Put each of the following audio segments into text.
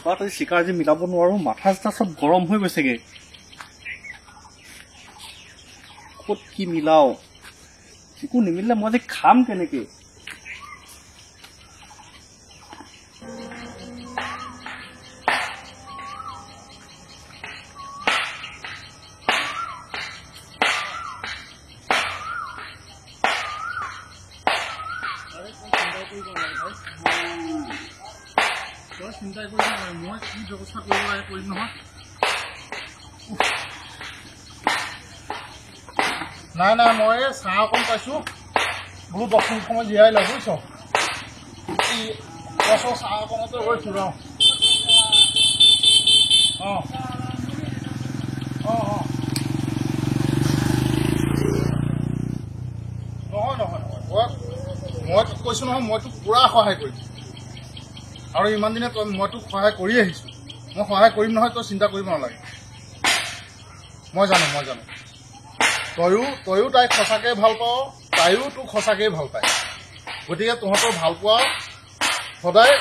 কিবা এটা চিকাৰ যে মিলাব নোৱাৰো, মাথা চাথা চব গৰম হৈ গৈছেগে। ক'ত কি মিলাও, একো নিমিলিলে মই যে খাম কেনেকে? চিন্তাই কৰিব নোৱাৰে, মই কি ব্যৱস্থা কৰিব লাগে কৰিম নহয়। নাই নাই, মই চাহ অকণ পাইছোঁ, বোলো 10 মিনিট সময় জীয়াই লওঁ বুজিছ। গছৰ চাহ অকণতে ৰৈছোঁ ৰ। অঁ অঁ অঁ, নহয় নহয় নহয়, মই তোক কৈছোঁ নহয়, মই তোক পূৰা সহায় কৰিম। আৰু ইমান দিনে মই তোক সহায় কৰি আহিছোঁ, মই সহায় কৰিম নহয়, তই চিন্তা কৰিব নালাগে। মই জানো তয়ো তাইক সঁচাকৈ ভাল পাৱ, তাইও তোক সঁচাকৈয়ে ভাল পায়। গতিকে তহঁতৰ ভাল পোৱা সদায়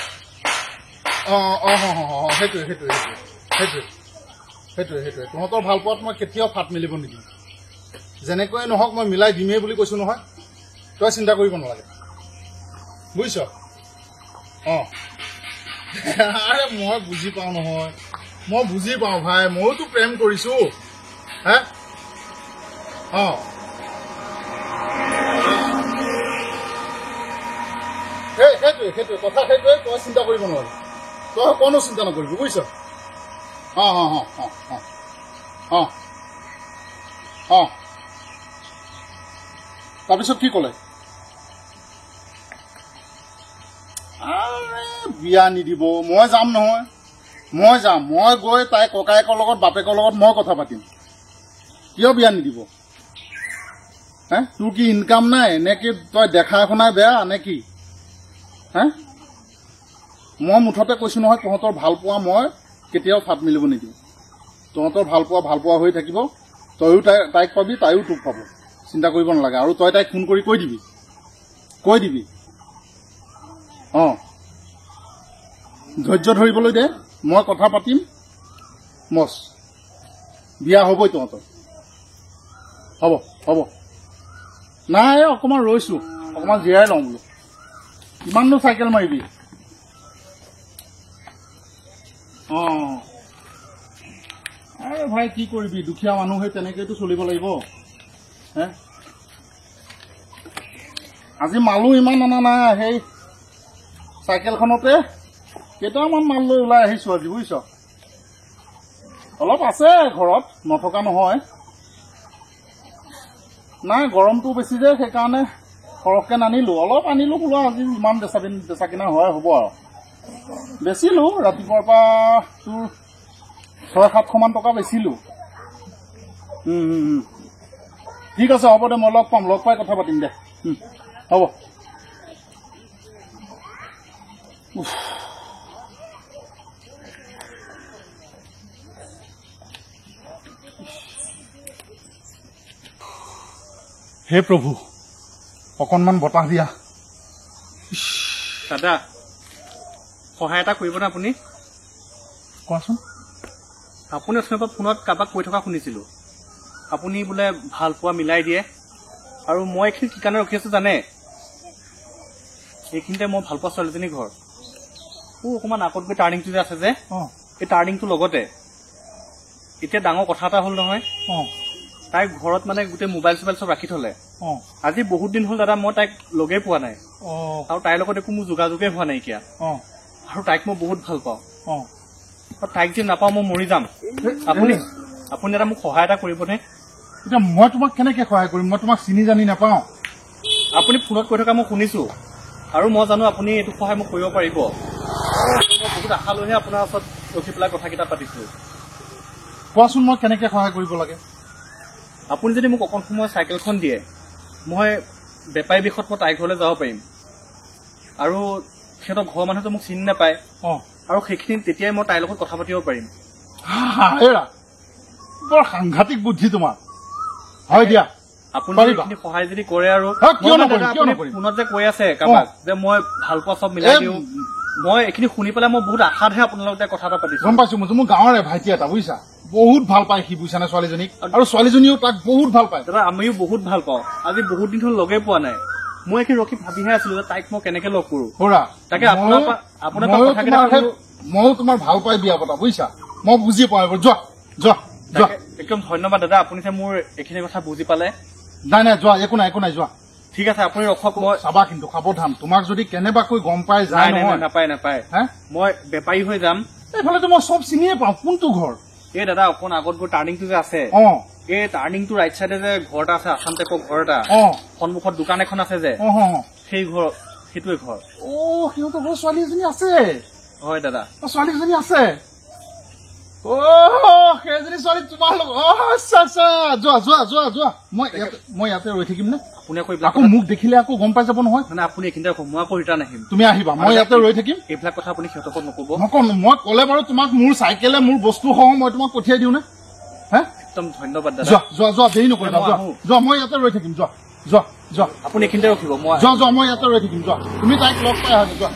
সেইটোৱে তহঁতৰ ভাল পোৱাত মই কেতিয়াও ফাট মেলিব নিদিম। যেনেকৈ নহওক মই মিলাই দিমেই বুলি কৈছোঁ নহয়, তই চিন্তা কৰিব নালাগে বুজিছ। অঁ আৰে মই বুজি পাওঁ নহয়, মই বুজি পাওঁ ভাই, ময়োতো প্ৰেম কৰিছোঁ। হে অঁ সেইটোৱে কথা, সেইটোৱে তই চিন্তা কৰিব নোৱাৰি, তই অকণো চিন্তা নকৰিবি বুজিছ। অঁ অঁ অঁ অঁ অঁ অঁ অঁ তাৰপিছত কি ক'লে? বিয়া নিদিব, মই যাম নহয়, মই যাম, মই গৈ তাই ককায়েকৰ লগত বাপেকৰ লগত মই কথা পাতিম। কিয় বিয়া নিদিব? হে তোৰ কি ইনকাম নাই নে কি? তই দেখা শুনাই বেয়া নে কি? হে মই মুঠতে কৈছোঁ নহয়, তহঁতৰ ভাল পোৱা মই কেতিয়াও ফাট মেলিব নিদিওঁ। তহঁতৰ ভাল পোৱা হৈ থাকিব, তয়ো তাইক পাবি, তাইও তোক পাব, চিন্তা কৰিব নালাগে। আৰু তই তাইক ফোন কৰি কৈ দিবি। অঁ ধৈৰ্য ধৰিবলৈ দে, মই কথা পাতিম, মছ বিয়া হ'বই তহঁতৰ। হ'ব নাই, অকণমান ৰৈছোঁ, অকণমান জিৰাই লওঁ বোলো। কিমাননো চাইকেল মাৰিবি? অঁ আৰে ভাই কি কৰিবি, দুখীয়া মানুহ হৈ তেনেকৈতো চলিব লাগিব। হে আজি মালো ইমান অনা নাই, সেই চাইকেলখনতে কেইটামান মাল লৈ ওলাই আহিছোঁ আজি বুজিছ। অলপ আছে ঘৰত, নথকা নহয়। নাই গৰমটো বেছি যে, সেইকাৰণে সৰহকৈ নানিলোঁ, অলপ আনিলোঁ বোলো। আজি ইমান বেচা কিনা হ'ব আৰু। বেচিলোঁ ৰাতিপুৱাৰ পৰা তোৰ 600-700 মান টকা বেচিলোঁ। ঠিক আছে, হ'ব দে, মই লগ পাই কথা পাতিম দে। হ'ব। হে প্ৰভু, অকণমান বতাহ দিয়া। দাদা সহায় এটা কৰিবনে আপুনি? কোৱাচোন। আপুনি অথনিৰ পৰা ফোনত কাৰোবাক কৈ থকা শুনিছিলোঁ, আপুনি বোলে ভাল পোৱা মিলাই দিয়ে। আৰু মই এইখিনি কি কাৰণে ৰখি আছোঁ জানে? এইখিনিতে মই ভাল পোৱা ছোৱালীজনীৰ ঘৰ। অকণমান আগত গৈ টাৰ্ণিংটো যে আছে যে, এই টাৰ্ণিংটোৰ লগতে এতিয়া ডাঙৰ কথা এটা হ'ল নহয়। তাইৰ ঘৰত মানে গোটেই মোবাইল চোবাইল চব ৰাখি থলে। আজি বহুত দিন হ'ল দাদা, মই তাইক লগেই পোৱা নাই। আৰু তাইৰ লগত একো মোৰ যোগাযোগেই হোৱা নাইকিয়া। আৰু তাইক মই বহুত ভাল পাওঁ। আৰু তাইক যে নাপাওঁ মই মৰি যাম। আপুনি এটা মোক সহায় এটা কৰিবনে? এতিয়া মই তোমাক কেনেকৈ সহায় কৰিম? মই তোমাক চিনি জানি নাপাওঁ। আপুনি ফোনত কৈ থকা মই শুনিছোঁ, আৰু মই জানো আপুনি এইটো সহায় মোক কৰিব পাৰিব। মই বহুত আশা লৈহে আপোনাৰ ওচৰত ৰখি পেলাই কথাকেইটা পাতিছোঁ। কোৱাচোন, মই কেনেকৈ সহায় কৰিব লাগে? আপুনি যদি মোক অকণ সময় চাইকেলখন দিয়ে, মই বেপাৰী বিষত মই তাইৰ ঘৰলৈ যাব পাৰিম। আৰু সিহঁতৰ ঘৰৰ মানুহেতো মোক চিনি নাপায়। আৰু সেইখিনি তেতিয়াই মই তাইৰ লগত কথা পাতিব পাৰিম। বৰ সাংঘাতিক বুদ্ধি তোমাৰ। হয় দিয়া, আপুনি এইখিনি সহায় যদি কৰে। আৰু ফোনত যে কৈ আছে কাৰোবাক যে মই ভাল পোৱা চব মিলাই দিওঁ, মই এইখিনি শুনি পেলাই মই বহুত আশাতহে আপোনাৰ লগতে কথা এটা পাতিছো। গম পাইছো, মোৰ গাঁৱৰে ভাইটি এটা বুজিছা, বহুত ভাল পায় সি, বুজিছানে ছোৱালীজনীক, আৰু ছোৱালীজনীও তাক বহুত ভাল পায়। দাদা আমিও বহুত ভাল পাওঁ, আজি বহুত দিন হ'ল লগেই পোৱা নাই। মই এইখিনি ৰখি ভাবিহে আছিলো যে তাইক মই কেনেকে লগ কৰো। তাকে ময়ো তোমাৰ ভাল পাই বিয়া পতা বুজিছা, মই বুজি পাওঁ। যোৱা যোৱা যোৱা। একদম ধন্যবাদ দাদা, আপুনি যে মোৰ এইখিনি কথা বুজি পালে। নাই নাই যোৱা, একো নাই একো নাই, যোৱা। ঠিক আছে আপুনি ৰখক, মই চাবা কিন্তু সাৱধান, তোমাক যদি কেনেবাকৈ গম পাই যায় নহয়। নাপায় নাপায়, মই বেপাৰী হৈ যাম। এইফালেতো মই চব চিনিয়ে পাওঁ, কোনটো ঘৰ? এই দাদা অকণ আগত গৈ টাৰ্ণিংটো যে আছে, এই টাৰ্ণিংটো ৰাইট চাইডে যে ঘৰ এটা আছে, আছাম টাইপৰ ঘৰ এটা, সন্মুখত দোকান এখন আছে যে, সেই ঘৰ, সেইটোৱে ঘৰ। সিহঁতৰ ঘৰ ছোৱালী এজনী আছে? হয় দাদা। ছোৱালী এজনী আছে? সেইজনী ছোৱালী তোমাৰ লগত? আচ্ছা আচ্ছা, যোৱা যোৱা যোৱা যোৱা। মই ইয়াতে ৰৈ থাকিম নে? আপুনি আকৌ মোক দেখিলে আকৌ গম পাই যাব নহয়। মানে আপুনি এইখিনিতে ৰাখক, মই আকৌ ৰিটাৰ্ণ আহিম। তুমি আহিবা, মই ইয়াতে ৰৈ থাকিম। এইবিলাক কথা আপুনি সিহঁতক নকব। নকওঁ, মই কলে বাৰু তোমাক মোৰ চাইকেলে মোৰ বস্তু সহ মই তোমাক পঠিয়াই দিওঁ নে? একদম ধন্যবাদ দাদা। যোৱা যোৱা যোৱা, দেৰি নকৰিবা, যোৱা। মই ইয়াতে ৰৈ থাকিম, যোৱা যোৱা যোৱা। আপুনি এইখিনিতে ৰখিব, মই যোৱা যোৱা, মই ইয়াতে ৰৈ থাকিম, যোৱা। তুমি তাইক লগ পাই আহা, যোৱা।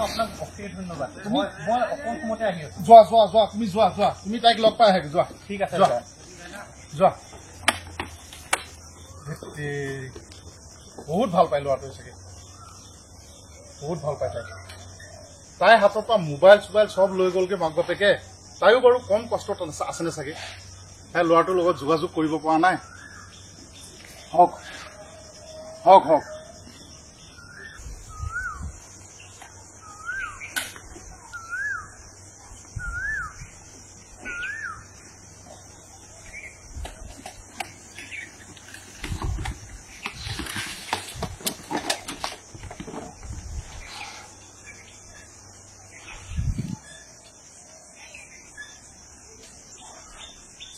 আপোনাক অশেষ ধন্যবাদ, মই অকণ সময়তে আহি আছো। যোৱা যোৱা যোৱা, তুমি যোৱা যোৱা, তুমি তাইক লগ পাই আহে, যোৱা। ঠিক আছে যোৱা যোৱা। বহুত ভাল পাই ল'ৰাটোৱে চাগে, বহুত ভাল পাই তাইক। তাইৰ হাতৰ পৰা মোবাইল চোবাইল চব লৈ গ'লগে মাক বাপেকে। তাইও বাৰু কম কষ্টত আছেনে চাগে, তাই ল'ৰাটোৰ লগত যোগাযোগ কৰিব পৰা নাই। হওক হওক হওক।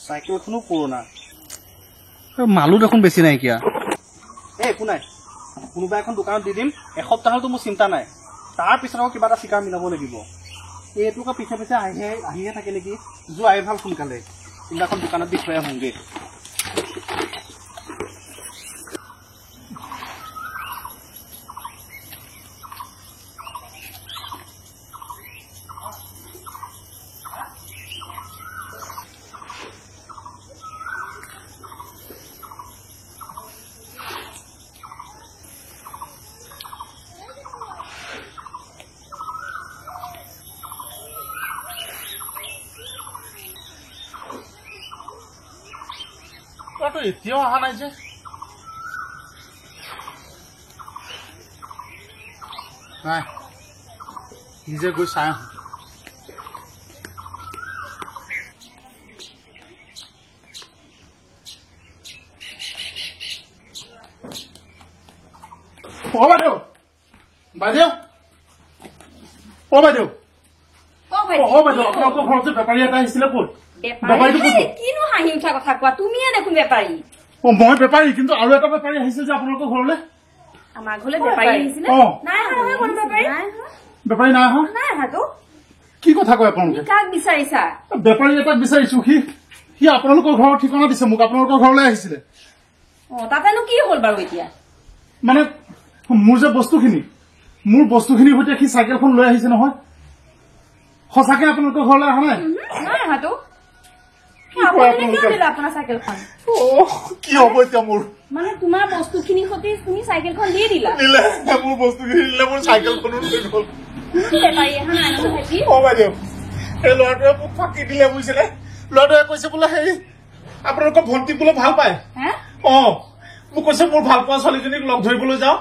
চাইকেলখনো পুৰণা, মালো দেখোন বেছি নাইকিয়া। একো নাই, কোনোবা এখন দোকানত দি দিম, এসপ্তাহ হলতো মোৰ চিন্তা নাই। তাৰ পিছত আকৌ কিবা এটা চিকাৰ মিলাব লাগিব। এইটোকে পিছে পিছে আহিহে থাকে নেকি। যোৱাই ভাল সোনকালে, কোনোবা এখন দোকানত দি থৈ আহোঁগে। এতিয়াও অহা নাই যে। নাই, নিজে গৈ চাই আহোঁ। বাইদেউ বাইদেউ, বাইদেউ আপোনালোকৰ ঘৰত যে বেপাৰী এটা আহিছিলে, ক'ত? কিনো হাঁহি উঠা কথা কোৱা, তুমিয়ে দেখোন বেপাৰী। মই বেপাৰী, কিন্তু আৰু এটা বেপাৰী আহিছিল যে আপোনালোকৰ ঘৰলৈ। আমাৰ ঘৰলৈ বেপাৰী আহিছিলে? নাই অহা নহয়, কোনো বেপাৰী বেপাৰী নাই অহা? নাই অহাতো। কি কথা কয় আপোনালোকে? কাক বিচাৰিছা? বেপাৰী এটাক বিচাৰিছো, সি আপোনালোকৰ ঘৰৰ ঠিকনা দিছে মোক, আপোনালোকৰ ঘৰলৈ আহিছিলে। তাতেনো কি হ'ল বাৰু এতিয়া? মানে মোৰ যে মোৰ বস্তুখিনিৰ সৈতে সি চাইকেলখন লৈ আহিছে নহয়। সঁচাকে আপোনালোকৰ ঘৰলৈ অহা নাই? নাই অহাতো। কি হব এতিয়া মোৰ? মানে তোমাৰ বস্তুখিনিৰ সৈতে তুমি চাইকেলখন দি দিলা? মোৰ বস্তুখিনি দিলে, মোৰ চাইকেলখনো লৈ গ'ল। বেপাৰী অহা নাই নহয় ভাইটি? বাইদেউ, সেই ল'ৰাটোৱে মোক ফাঁকি দিলে বুজিছিলে। ল'ৰাটোৱে কৈছে বোলে সেই আপোনালোকৰ ভণ্টিক বোলে ভাল পায়। মোক কৈছে মোৰ ভাল পোৱা ছোৱালীজনীক লগ ধৰিবলৈ যাওঁ,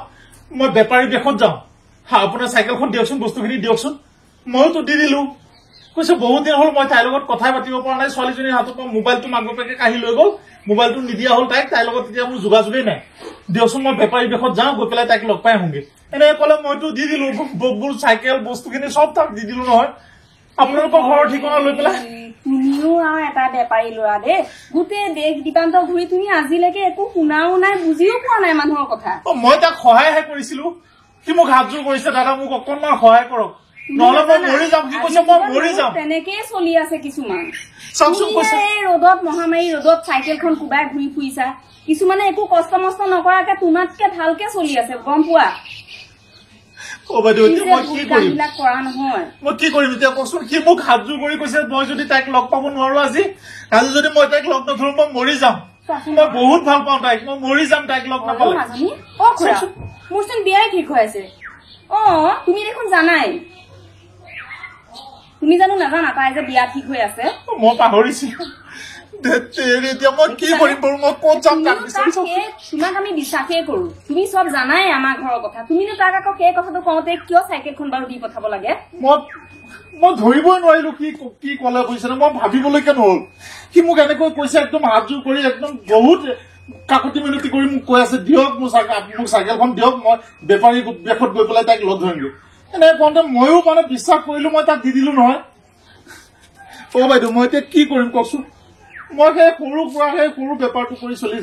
মই বেপাৰী দেশত যাওঁ, আপোনাৰ চাইকেলখন দিয়কচোন, বস্তুখিনি দিয়কচোন। মইতো দি দিলো। কৈছে বহুত দিন হ'ল মই তাইৰ লগত কথাই পাতিব পৰা নাই, ছোৱালীজনীৰ হাতৰ পৰা মোবাইলটো মাক বাপেকে কাঢ়ি লৈ গ'ল, মোবাইলটো নিদিয়া হ'ল তাইৰ লগত এতিয়া মোৰ যোগাযোগেই নাই। দিয়কচোন, মই বেপাৰী দেশত যাওঁ, গৈ পেলাই তাইক লগ পাই আহোঁগে। এনেকে ক'লে মইতো দি দিলো, বকবোৰ চাইকেল বস্তুখিনি চব তাক দি দিলো নহয়। আপোনালোকৰ ঘৰৰ ঠিকনা লৈ পেলাই। তুমিও আৰু এটা বেপাৰী ল'ৰা দেই, গোটেই দেশ দিপান্ত ঘূৰি তুমি আজিলৈকে একো শুনাও নাই, বুজিও পোৱা নাই মানুহৰ কথা। মই তাক সহায়হে কৰিছিলো, সি মোক হাতযোৰ কৰিছে, দাদা মোক অকণমান সহায় কৰক, নহলে মই মৰি যাম। কি কৈছে, মই মৰি যাম। তেনেকেই চলি আছে কিছুমান। এই ৰ'দত, মহামাৰী ৰ'দত চাইকেলখন কোবাই ঘূৰি ফুৰিছা, কিছুমানে একো কষ্ট মষ্ট নকৰাকে তোমাতকে ভালকে চলি আছে, গম পোৱা? বাইদেউ কি এতিয়া যে মই কি ভুল কৰিম কামবিলাক কৰা নহয় মই কি কৰিম এতিয়া কওকচোন সি মোক হাতযোৰ কৰি কৈছে মই যদি তাইক লগ পাব নোৱাৰো আজি যদি মই তাইক লগ নধৰো মই মৰি যাম মই বহুত ভাল পাওঁ তাইক মই মৰি যাম তাইক লগ নাপালে মাজনী অ খুৰা মোৰচোন বিয়াই ঠিক হৈ আছে অ তুমি দেখোন জানাই তুমি জানো নাজানা তাই যে বিয়া ঠিক হৈ আছে মই পাহৰিছিলো এতিয়া মই কি কৰিম বাৰু মই ক'ত যাম তাক তোমাক আমি বিশ্বাসেই কৰো তুমি চব জানাই আমাৰ ঘৰৰ কথা তুমিনো তাক আকৌ সেই কথাটো কওঁতে কিয় চাইকেলখন বাৰু দি পঠাব লাগে মই ধৰিবই নোৱাৰিলো কি কলে কৈছে মই ভাবিবলৈকে নহল সি মোক এনেকৈ কৈছে একদম হাতযোৰ কৰি একদম বহুত কাকতি মিনতি কৰি মোক কৈ আছে দিয়ক মোক চাইকেলখন দিয়ক মই বেপাৰী বেশত গৈ পেলাই তাইক লগ ধৰিমগৈ এনেকে কওঁতে ময়ো মানে বিশ্বাস কৰিলো মই তাক দি দিলো নহয় অ বাইদেউ মই এতিয়া কি কৰিম কওকচোন মই সেই সৰু বেপাৰটো কৰি চলি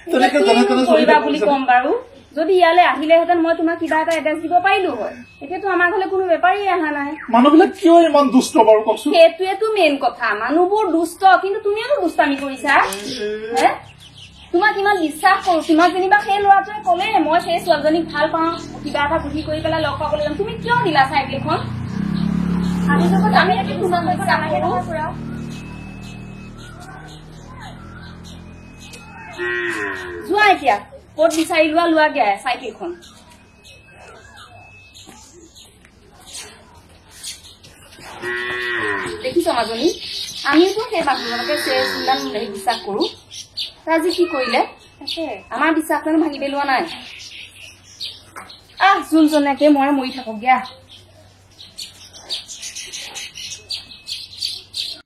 তেনেকে যেনে তেনে কৰিবা বুলি কম বাৰু যদি ইয়ালৈ আহিলেহেঁতেন মই তোমাক কিবা এটা এড্ৰেছ দিব পাৰিলো হয় এতিয়াতো আমাৰ ঘৰলৈ কোনো বেপাৰী অহা নাই মানুহবিলাক কিয় ইমান দুষ্ট বাৰু কওকচোন সেইটোৱেতো মেইন কথা মানুহবোৰ দুষ্ট কিন্তু তুমিওতো দুষ্টামি কৰিছা তোমাক ইমান বিশ্বাস কৰো তোমাক যেনিবা সেই ল'ৰাটোৱে ক'লে মই সেই ছোৱালীজনীক ভাল পাওঁ কিবা এটা বুদ্ধি কৰি পেলাই লগ পাবলৈ যাম তুমি কিয় দিলা চাইকেলখন আজি লগত আমি একে তোমাক জানাহে নহয় পুৰা যোৱা এতিয়া ক'ত বিচাৰি লোৱাগে চাইকেলখন দেখিছ মাজনী আমিওতো সেই মানুহজনকে ইমান বিশ্বাস কৰো আজি কি কৰিলে আমাৰ বিশ্বাস ভাঙি পেলোৱা নাই যোনজনেকে মই মৰি থাকক দিয়া